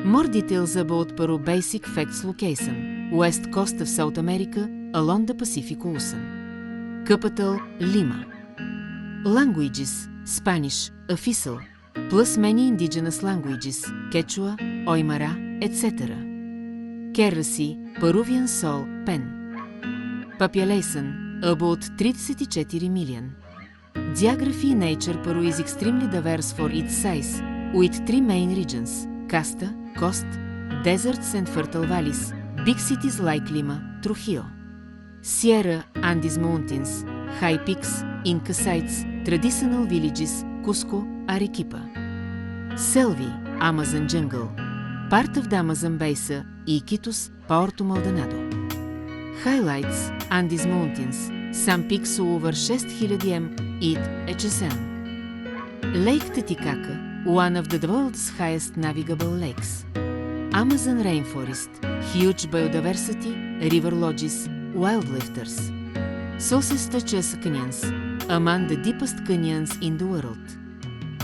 More details about Peru basic facts location. West coast of South America, along the Pacific Ocean. Capital, Lima. Languages, Spanish, official, plus many indigenous languages, Quechua, Aymara, etc. Currency, Peruvian sol, pen. Population, about 34 million. Geography nature Peru is extremely diverse for its size, with three main regions, Casta, coast, deserts and fertile valleys, big cities like Lima, Trujillo. Sierra, Andes Mountains, high peaks, Inca sites, traditional villages, Cusco, Arequipa. Selvi, Amazon jungle, part of the Amazon basin, Iquitos, Puerto Maldonado. Highlights, Andes Mountains, some peaks over 6000 m, HSM. Lake Titicaca, one of the world's highest navigable lakes. Amazon rainforest, huge biodiversity, river lodges, wildlifters. Sources such as canyons, among the deepest canyons in the world.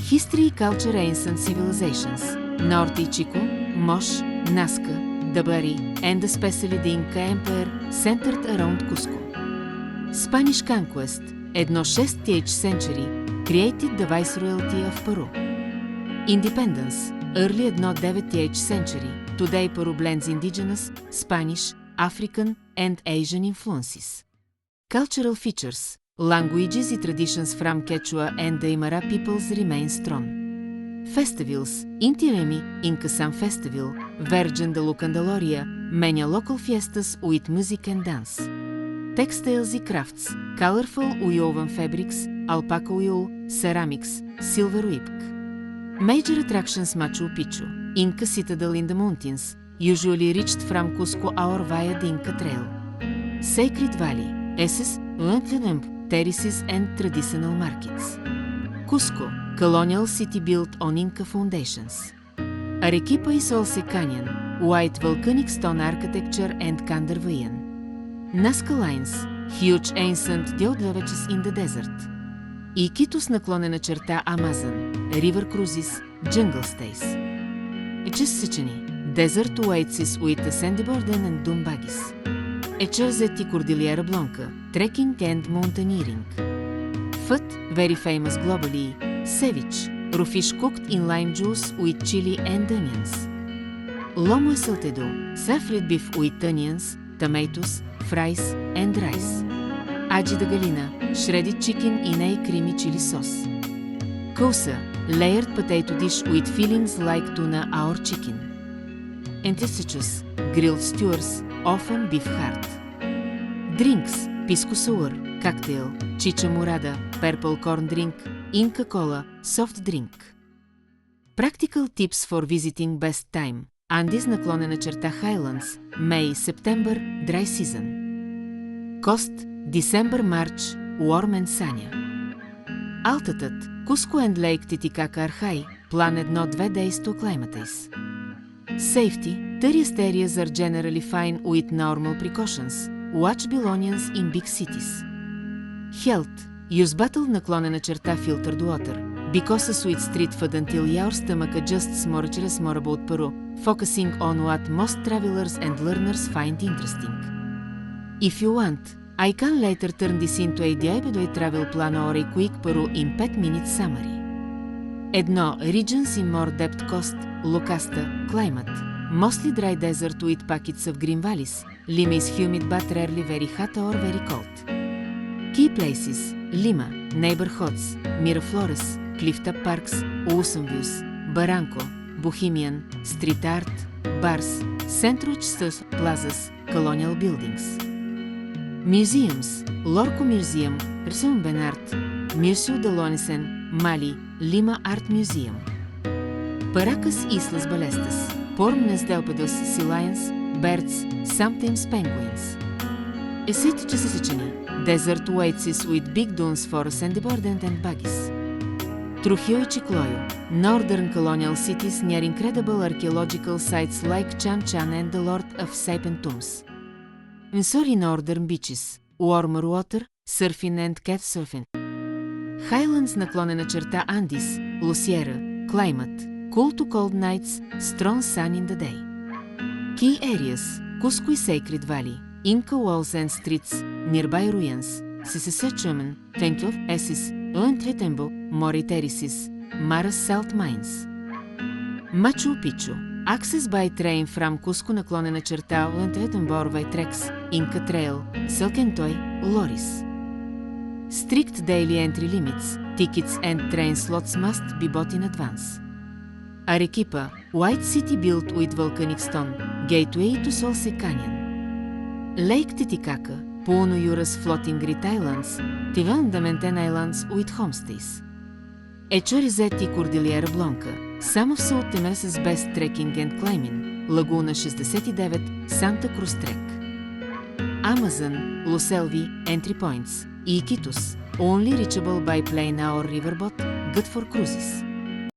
History, culture, ancient civilizations, Norte Chico, Mosh, Nazca, Dabari, and especially the Inca Empire centered around Cusco. Spanish conquest, едно 6th century, created the Viceroyalty of Peru. Independence, early едно 9th century, today Peru blends indigenous, Spanish, African, and Asian influences. Cultural features, languages and traditions from Quechua and the Aymara peoples remain strong. Festivals, Inti Raymi, Inca Sun Festival, Virgen de la Candelaria, many local fiestas with music and dance. Textiles and crafts, colorful woven fabrics, alpaca wool, ceramics, silver whip. Major attractions Machu Picchu, Inca citadel in the mountains, usually reached from Cusco or via the Inca Trail. Sacred Valley, Esses, terraces and traditional markets. Cusco, colonial city built on Inca foundations. Arequipa is also canyon, white volcanic stone architecture and Candarvayan. Nazca Lines, huge ancient geodlevages in the desert. Iquitos наклонена черта Amazon, river cruises, jungle stays. Echesiceni, desert oasis with a sandyboard and dune buggies. Echezeti Cordillera Blanca, trekking and mountaineering. Food, very famous globally, ceviche, raw fish cooked in lime juice with chili and onions. Lomo salteado, safried beef with onions, tomatoes, fries, and rice. Aji de gallina, shredded chicken in a creamy chili sauce. Kousa, layered potato dish with fillings like tuna or chicken. Anticichus, grilled stews, often beef heart. Drinks, pisco sour, cocktail, chicha morada, purple corn drink, Inca Cola, soft drink. Practical tips for visiting best time. Andes наклонена черта Highlands, May, September, dry season. Coast, December, March, warm and sunny. Altitude, Cusco and Lake Titicaca are high, planned not 2 days to acclimatize. Safety, tourist areas are generally fine with normal precautions. Watch belongings in big cities. Health, use bottle наклонена черта filtered water, because a sweet street food until your stomach adjusts more about Peru, focusing on what most travelers and learners find interesting. If you want, I can later turn this into a DIY travel plan or a quick Peru in 5-minute summary. Едно, regions in more depth coast, Lucasta, climate, mostly dry desert with pockets of green valleys. Lima is humid but rarely very hot or very cold. Key places, Lima, neighborhoods, Miraflores, clifftop parks, awesome views, Barranco, Bohemian, street art, bars, Centro Chistos plazas, colonial buildings. Museums, Lorco Museum, Resume Benart, Museo de Lonesen, Mali, Lima Art Museum. Paracas Islas Balestas, Pormnes Delpedos Sea Lions, birds, sometimes penguins. Esitchesicini, desert oasis with big dunes for sandyboard and buggies. Trujillo y Chicloyo, northern colonial cities near incredible archaeological sites like Chan Chan and the Lord of Saipan tombs. Missouri northern beaches, warmer water, surfing and kitesurfing. Highlands наклонена черта Andes, Lucierra, climate, Cool to cold nights, strong sun in the day. Key areas, Cusco Sacred Valley, Inca walls and streets, nearby ruins, Sissechumen, Tenkyov Essis, Untlitembo, Mori Terraces, Maras Salt Mines. Machu Picchu, access by train from Cusco наклонена черта Untlitemborvai Treks, Inca Trail, Silkentoy, Loris. Strict daily entry limits, tickets and train slots must be bought in advance. Arequipa, White City built with volcanic stone, gateway to Solse Canyon. Lake Titicaca, Puno Yuras floating Great Islands, Tivan Damenten Islands with homestays. Echorizetti Cordillera Blanca, some of South Temersa's best trekking and climbing, Laguna 69, Santa Cruz Trek. Amazon, Luselvi, entry points, Iquitos, only reachable by plane or riverboat, good for cruises.